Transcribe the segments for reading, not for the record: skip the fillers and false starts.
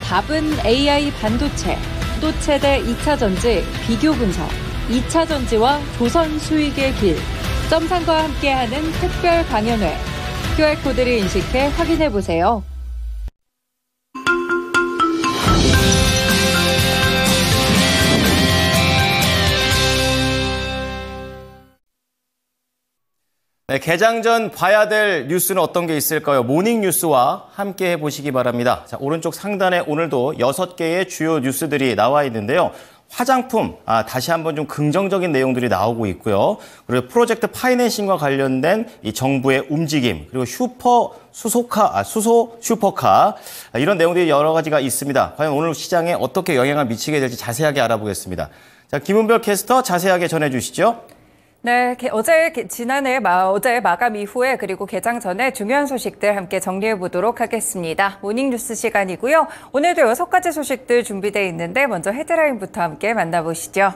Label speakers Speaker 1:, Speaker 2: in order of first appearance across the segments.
Speaker 1: 답은 AI 반도체, 또 최대 2차 전지 비교 분석, 2차 전지와 조선 수익의 길, 점상과 함께하는 특별 강연회. QR코드를 인식해 확인해보세요.
Speaker 2: 네, 개장 전 봐야 될 뉴스는 어떤 게 있을까요? 모닝뉴스와 함께 해보시기 바랍니다. 자, 오른쪽 상단에 오늘도 6개의 주요 뉴스들이 나와 있는데요. 화장품, 다시 한번 좀 긍정적인 내용들이 나오고 있고요. 그리고 프로젝트 파이낸싱과 관련된 이 정부의 움직임, 그리고 수소 슈퍼카, 이런 내용들이 여러 가지가 있습니다. 과연 오늘 시장에 어떻게 영향을 미치게 될지 자세하게 알아보겠습니다. 자, 김은별 캐스터 자세하게 전해주시죠.
Speaker 3: 네, 어제 마감 이후에 그리고 개장 전에 중요한 소식들 함께 정리해 보도록 하겠습니다. 모닝뉴스 시간이고요. 오늘도 6가지 소식들 준비되어 있는데 먼저 헤드라인부터 함께 만나보시죠.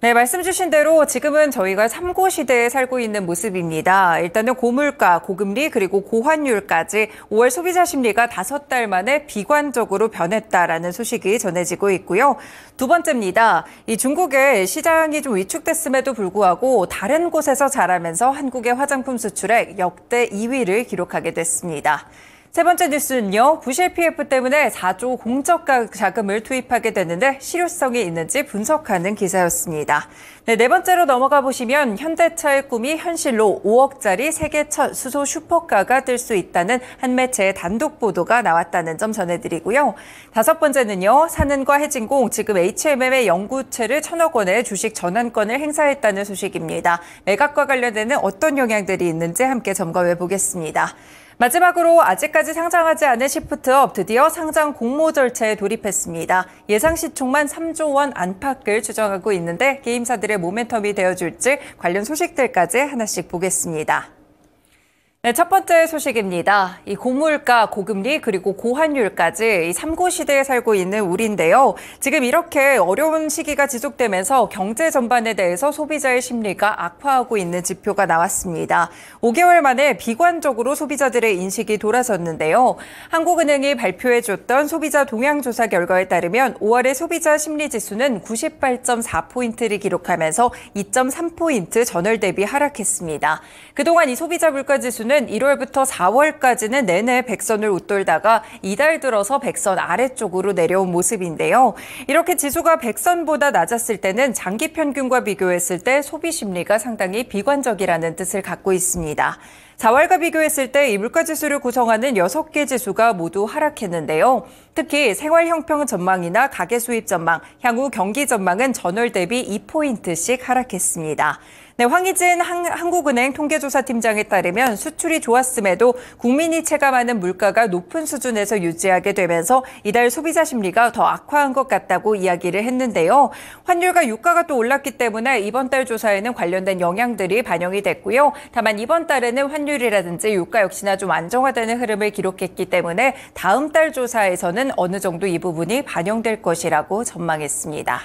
Speaker 3: 네, 말씀 주신 대로 지금은 저희가 삼고 시대에 살고 있는 모습입니다. 일단은 고물가, 고금리, 그리고 고환율까지 5월 소비자 심리가 5달 만에 비관적으로 변했다라는 소식이 전해지고 있고요. 두 번째입니다. 이 중국의 시장이 좀 위축됐음에도 불구하고 다른 곳에서 자라면서 한국의 화장품 수출액 역대 2위를 기록하게 됐습니다. 세 번째 뉴스는요. 부실 PF 때문에 4조 공적 자금을 투입하게 되는데 실효성이 있는지 분석하는 기사였습니다. 네 번째로 넘어가 보시면 현대차의 꿈이 현실로 5억짜리 세계 첫 수소 슈퍼카가 뜰 수 있다는 한 매체의 단독 보도가 나왔다는 점 전해드리고요. 다섯 번째는요. 산은과 해진공 지금 HMM의 연구체를 1,000억 원의 주식 전환권을 행사했다는 소식입니다. 매각과 관련되는 어떤 영향들이 있는지 함께 점검해 보겠습니다. 마지막으로 아직까지 상장하지 않은 시프트업 드디어 상장 공모 절차에 돌입했습니다. 예상 시총만 3조 원 안팎을 추정하고 있는데 게임사들의 모멘텀이 되어줄지 관련 소식들까지 하나씩 보겠습니다. 네, 첫 번째 소식입니다. 이 고물가, 고금리, 그리고 고환율까지 이 3고 시대에 살고 있는 우리인데요. 지금 이렇게 어려운 시기가 지속되면서 경제 전반에 대해서 소비자의 심리가 악화하고 있는 지표가 나왔습니다. 5개월 만에 비관적으로 소비자들의 인식이 돌아섰는데요. 한국은행이 발표해줬던 소비자 동향조사 결과에 따르면 5월의 소비자 심리지수는 98.4포인트를 기록하면서 2.3포인트 전월 대비 하락했습니다. 그동안 이 소비자 물가지수는 1월부터 4월까지는 내내 100선을 웃돌다가 이달 들어서 100선 아래쪽으로 내려온 모습인데요. 이렇게 지수가 100선보다 낮았을 때는 장기 평균과 비교했을 때 소비 심리가 상당히 비관적이라는 뜻을 갖고 있습니다. 4월과 비교했을 때 이 물가지수를 구성하는 6개 지수가 모두 하락했는데요. 특히 생활형평 전망이나 가계 수입 전망, 향후 경기 전망은 전월 대비 2포인트씩 하락했습니다. 네, 황희진 한국은행 통계조사팀장에 따르면 수출이 좋았음에도 국민이 체감하는 물가가 높은 수준에서 유지하게 되면서 이달 소비자 심리가 더 악화한 것 같다고 이야기를 했는데요. 환율과 유가가 또 올랐기 때문에 이번 달 조사에는 관련된 영향들이 반영이 됐고요. 다만 이번 달에는 환율이라든지 유가 역시나 좀 안정화되는 흐름을 기록했기 때문에 다음 달 조사에서는 어느 정도 이 부분이 반영될 것이라고 전망했습니다.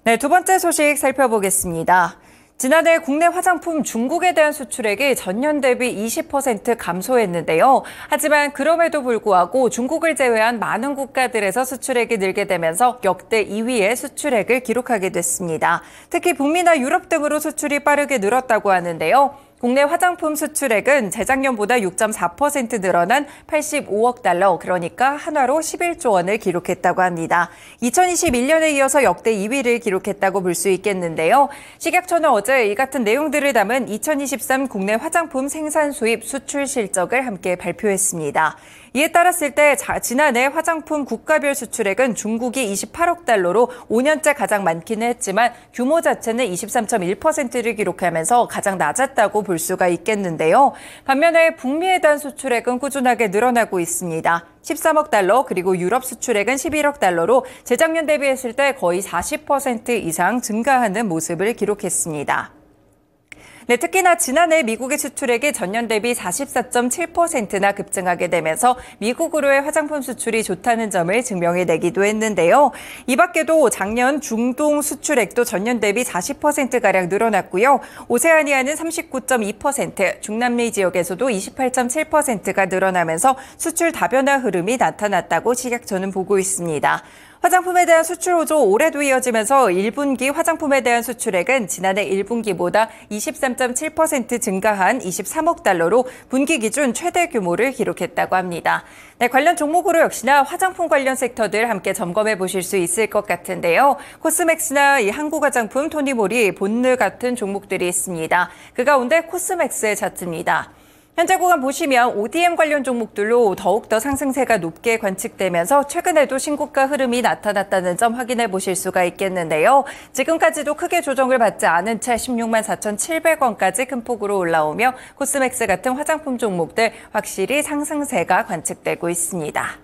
Speaker 3: 네, 두 번째 소식 살펴보겠습니다. 지난해 국내 화장품 중국에 대한 수출액이 전년 대비 20% 감소했는데요. 하지만 그럼에도 불구하고 중국을 제외한 많은 국가들에서 수출액이 늘게 되면서 역대 2위의 수출액을 기록하게 됐습니다. 특히 북미나 유럽 등으로 수출이 빠르게 늘었다고 하는데요. 국내 화장품 수출액은 재작년보다 6.4% 늘어난 85억 달러, 그러니까 한화로 11조 원을 기록했다고 합니다. 2021년에 이어서 역대 2위를 기록했다고 볼 수 있겠는데요. 식약처는 어제 이 같은 내용들을 담은 2023 국내 화장품 생산 수입 수출 실적을 함께 발표했습니다. 이에 따랐을 때 지난해 화장품 국가별 수출액은 중국이 28억 달러로 5년째 가장 많기는 했지만 규모 자체는 23.1%를 기록하면서 가장 낮았다고 볼 수가 있겠는데요. 반면에 북미에 대한 수출액은 꾸준하게 늘어나고 있습니다. 13억 달러, 그리고 유럽 수출액은 11억 달러로 재작년 대비했을 때 거의 40% 이상 증가하는 모습을 기록했습니다. 네, 특히나 지난해 미국의 수출액이 전년 대비 44.7%나 급증하게 되면서 미국으로의 화장품 수출이 좋다는 점을 증명해내기도 했는데요. 이 밖에도 작년 중동 수출액도 전년 대비 40%가량 늘어났고요. 오세아니아는 39.2%, 중남미 지역에서도 28.7%가 늘어나면서 수출 다변화 흐름이 나타났다고 식약처는 보고 있습니다. 화장품에 대한 수출 호조 올해도 이어지면서 1분기 화장품에 대한 수출액은 지난해 1분기보다 23.7% 증가한 23억 달러로 분기 기준 최대 규모를 기록했다고 합니다. 네, 관련 종목으로 역시나 화장품 관련 섹터들 함께 점검해 보실 수 있을 것 같은데요. 코스맥스나 이 한국화장품, 토니모리, 본느 같은 종목들이 있습니다. 그 가운데 코스맥스의 차트입니다. 현재 구간 보시면 ODM 관련 종목들로 더욱더 상승세가 높게 관측되면서 최근에도 신고가 흐름이 나타났다는 점 확인해 보실 수가 있겠는데요. 지금까지도 크게 조정을 받지 않은 채 16만 4,700원까지 큰 폭으로 올라오며 코스맥스 같은 화장품 종목들 확실히 상승세가 관측되고 있습니다.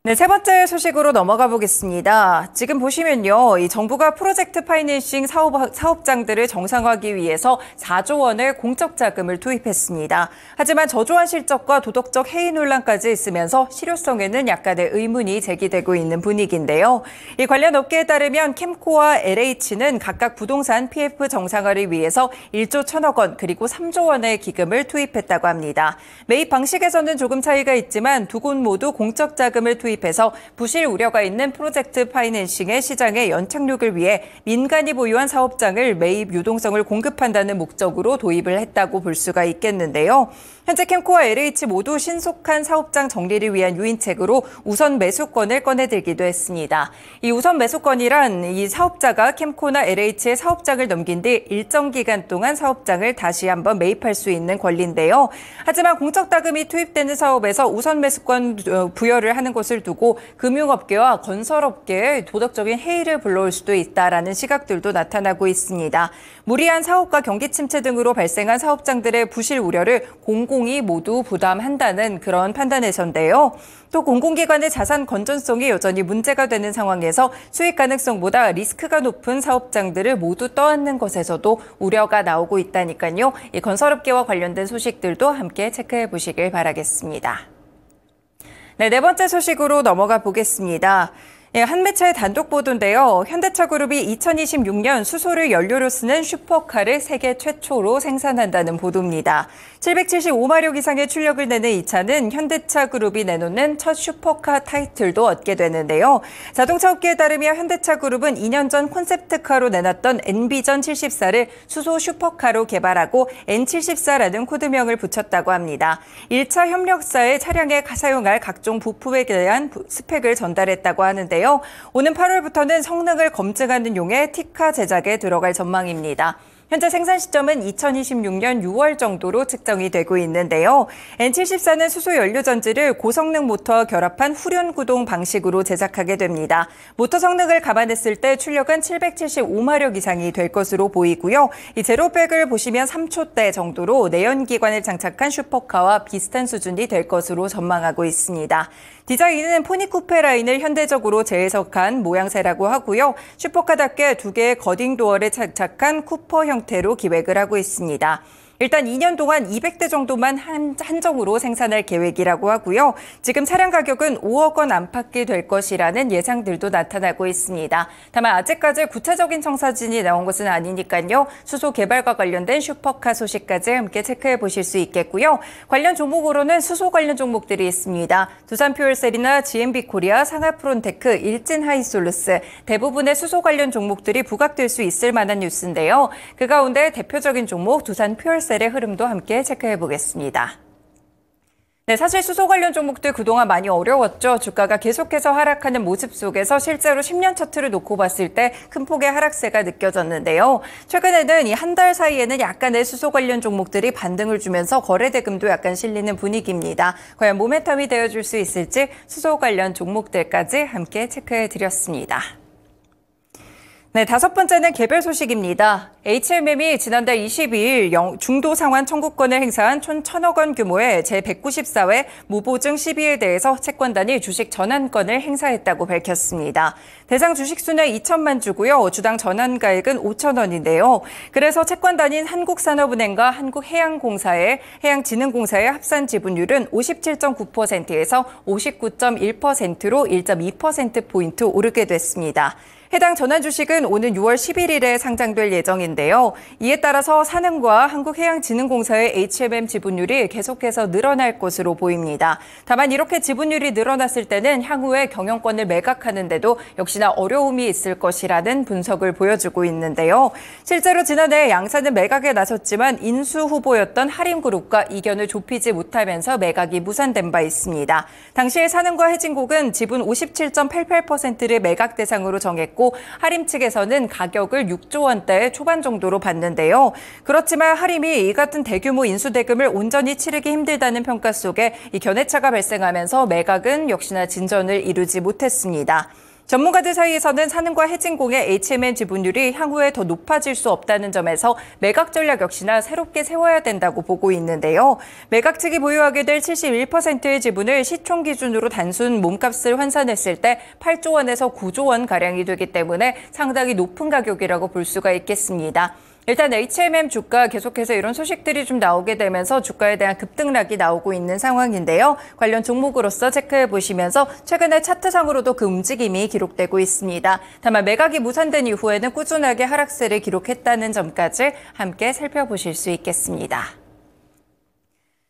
Speaker 3: 네, 세 번째 소식으로 넘어가 보겠습니다. 지금 보시면요, 이 정부가 프로젝트 파이낸싱 사업장들을 정상화하기 위해서 4조 원의 공적 자금을 투입했습니다. 하지만 저조한 실적과 도덕적 해이 논란까지 있으면서 실효성에는 약간의 의문이 제기되고 있는 분위기인데요. 이 관련 업계에 따르면 캠코와 LH는 각각 부동산 PF 정상화를 위해서 1조 1천억 원 그리고 3조 원의 기금을 투입했다고 합니다. 매입 방식에서는 조금 차이가 있지만 두 곳 모두 공적 자금을 투입해서 부실 우려가 있는 프로젝트 파이낸싱의 시장의 연착륙을 위해 민간이 보유한 사업장을 매입 유동성을 공급한다는 목적으로 도입을 했다고 볼 수가 있겠는데요. 현재 캠코와 LH 모두 신속한 사업장 정리를 위한 유인책으로 우선 매수권을 꺼내들기도 했습니다. 이 우선 매수권이란 이 사업자가 캠코나 LH의 사업장을 넘긴 뒤 일정 기간 동안 사업장을 다시 한번 매입할 수 있는 권리인데요. 하지만 공적 자금이 투입되는 사업에서 우선 매수권 부여를 하는 것을 두고 금융업계와 건설업계의 도덕적인 해이를 불러올 수도 있다라는 시각들도 나타나고 있습니다. 무리한 사업과 경기 침체 등으로 발생한 사업장들의 부실 우려를 공공이 모두 부담한다는 그런 판단에서인데요. 또 공공기관의 자산 건전성이 여전히 문제가 되는 상황에서 수익 가능성보다 리스크가 높은 사업장들을 모두 떠안는 것에서도 우려가 나오고 있다니까요. 이 건설업계와 관련된 소식들도 함께 체크해 보시길 바라겠습니다. 네 번째 소식으로 넘어가 보겠습니다. 한 매체의 단독 보도인데요. 현대차그룹이 2026년 수소를 연료로 쓰는 슈퍼카를 세계 최초로 생산한다는 보도입니다. 775마력 이상의 출력을 내는 이 차는 현대차그룹이 내놓는 첫 슈퍼카 타이틀도 얻게 되는데요. 자동차 업계에 따르면 현대차그룹은 2년 전 콘셉트카로 내놨던 엔비전 74를 수소 슈퍼카로 개발하고 N74라는 코드명을 붙였다고 합니다. 1차 협력사에 차량에 사용할 각종 부품에 대한 스펙을 전달했다고 하는데요. 오는 8월부터는 성능을 검증하는 용의 T카 제작에 들어갈 전망입니다. 현재 생산 시점은 2026년 6월 정도로 측정이 되고 있는데요. N74는 수소 연료 전지를 고성능 모터와 결합한 후륜 구동 방식으로 제작하게 됩니다. 모터 성능을 감안했을 때 출력은 775마력 이상이 될 것으로 보이고요. 이 제로백을 보시면 3초대 정도로 내연기관을 장착한 슈퍼카와 비슷한 수준이 될 것으로 전망하고 있습니다. 디자인은 포니쿠페 라인을 현대적으로 재해석한 모양새라고 하고요. 슈퍼카답게 두 개의 거딩 도어를 장착한 쿠퍼 형태로 기획을 하고 있습니다. 일단 2년 동안 200대 정도만 한정으로 생산할 계획이라고 하고요. 지금 차량 가격은 5억 원 안팎이 될 것이라는 예상들도 나타나고 있습니다. 다만 아직까지 구체적인 청사진이 나온 것은 아니니까요. 수소 개발과 관련된 슈퍼카 소식까지 함께 체크해 보실 수 있겠고요. 관련 종목으로는 수소 관련 종목들이 있습니다. 두산퓨얼셀이나 GMB코리아, 상하프론테크, 일진하이솔루스 대부분의 수소 관련 종목들이 부각될 수 있을 만한 뉴스인데요. 그 가운데 대표적인 종목 두산퓨얼셀 셀의 흐름도 함께 체크해 보겠습니다. 네, 사실 수소 관련 종목들 그동안 많이 어려웠죠. 주가가 계속해서 하락하는 모습 속에서 실제로 10년 차트를 놓고 봤을 때 큰 폭의 하락세가 느껴졌는데요. 최근에는 이 한 달 사이에는 약간의 수소 관련 종목들이 반등을 주면서 거래 대금도 약간 실리는 분위기입니다. 과연 모멘텀이 되어줄 수 있을지 수소 관련 종목들까지 함께 체크해 드렸습니다. 네, 다섯 번째는 개별 소식입니다. HMM이 지난달 22일 중도 상환 청구권을 행사한 총 1,000억 원 규모의 제194회 무보증 시비에 대해서 채권단이 주식 전환권을 행사했다고 밝혔습니다. 대상 주식수는 2천만 주고요. 주당 전환가액은 5천 원인데요. 그래서 채권단인 한국산업은행과 한국해양진흥공사의 합산 지분율은 57.9%에서 59.1%로 1.2%포인트 오르게 됐습니다. 해당 전환 주식은 오는 6월 11일에 상장될 예정인데요. 이에 따라서 산은과 한국해양진흥공사의 HMM 지분율이 계속해서 늘어날 것으로 보입니다. 다만 이렇게 지분율이 늘어났을 때는 향후에 경영권을 매각하는 데도 역시나 어려움이 있을 것이라는 분석을 보여주고 있는데요. 실제로 지난해 양사는 매각에 나섰지만 인수 후보였던 하림그룹과 이견을 좁히지 못하면서 매각이 무산된 바 있습니다. 당시에 산은과 해진국은 지분 57.88%를 매각 대상으로 정했고 하림 측에서는 가격을 6조 원대 초반 정도로 봤는데요. 그렇지만 하림이 이 같은 대규모 인수 대금을 온전히 치르기 힘들다는 평가 속에 이 견해차가 발생하면서 매각은 역시나 진전을 이루지 못했습니다. 전문가들 사이에서는 산은과 해진공의 HMM 지분율이 향후에 더 높아질 수 없다는 점에서 매각 전략 역시나 새롭게 세워야 된다고 보고 있는데요. 매각 측이 보유하게 될 71%의 지분을 시총 기준으로 단순 몸값을 환산했을 때 8조 원에서 9조 원가량이 되기 때문에 상당히 높은 가격이라고 볼 수가 있겠습니다. 일단 HMM 주가 계속해서 이런 소식들이 좀 나오게 되면서 주가에 대한 급등락이 나오고 있는 상황인데요. 관련 종목으로서 체크해 보시면서 최근에 차트상으로도 그 움직임이 기록되고 있습니다. 다만 매각이 무산된 이후에는 꾸준하게 하락세를 기록했다는 점까지 함께 살펴보실 수 있겠습니다.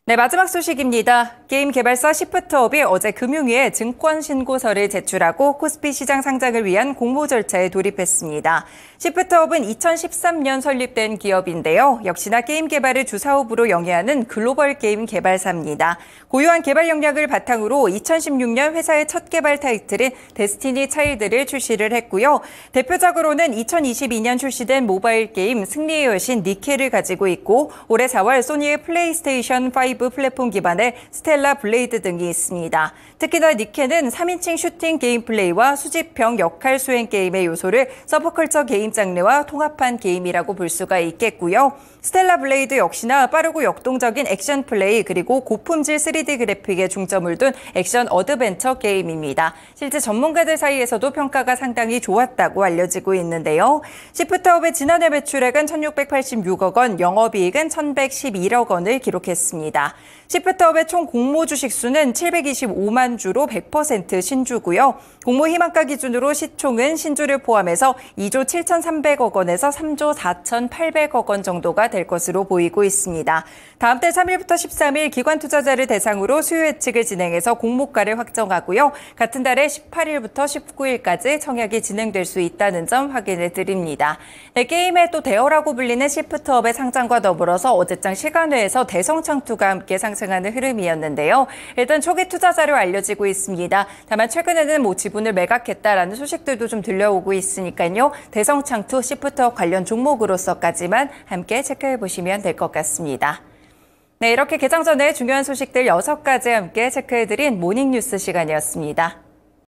Speaker 3: 네, 마지막 소식입니다. 게임 개발사 시프트업이 어제 금융위에 증권 신고서를 제출하고 코스피 시장 상장을 위한 공모 절차에 돌입했습니다. 시프트업은 2013년 설립된 기업인데요. 역시나 게임 개발을 주사업으로 영위하는 글로벌 게임 개발사입니다. 고유한 개발 역량을 바탕으로 2016년 회사의 첫 개발 타이틀인 데스티니 차일드를 출시를 했고요. 대표적으로는 2022년 출시된 모바일 게임 승리의 여신 니케를 가지고 있고 올해 4월 소니의 플레이스테이션 5 플랫폼 기반의 스텔라 블레이드 등이 있습니다. 특히나 니케는 3인칭 슈팅 게임 플레이와 수집형 역할 수행 게임의 요소를 서브컬처 게임 장르와 통합한 게임이라고 볼 수가 있겠고요. 스텔라 블레이드 역시나 빠르고 역동적인 액션 플레이 그리고 고품질 3D 그래픽에 중점을 둔 액션 어드벤처 게임입니다. 실제 전문가들 사이에서도 평가가 상당히 좋았다고 알려지고 있는데요. 시프트업의 지난해 매출액은 1,686억 원, 영업이익은 1,111억 원을 기록했습니다. 시프트업의 총 공모 주식 수는 725만 주로 100% 신주고요. 공모 희망가 기준으로 시총은 신주를 포함해서 2조 7,300억 원에서 3조 4,800억 원 정도가 될 것으로 보이고 있습니다. 다음 달 3일부터 13일 기관 투자자를 대상으로 수요 예측을 진행해서 공모가를 확정하고요. 같은 달에 18일부터 19일까지 청약이 진행될 수 있다는 점 확인해 드립니다. 네, 게임의 또 대어라고 불리는 시프트업의 상장과 더불어서 어제장 시간회에서 대성창투가 함께 상승하는 흐름이었는데요. 일단 초기 투자자로 알려지고 있습니다. 다만 최근에는 지분을 매각했다라는 소식들도 좀 들려오고 있으니까요. 대성창투 시프트업 관련 종목으로서까지만 함께 체크해 보시면 될 것 같습니다. 네, 이렇게 개장 전에 중요한 소식들 6가지 함께 체크해드린 모닝뉴스 시간이었습니다.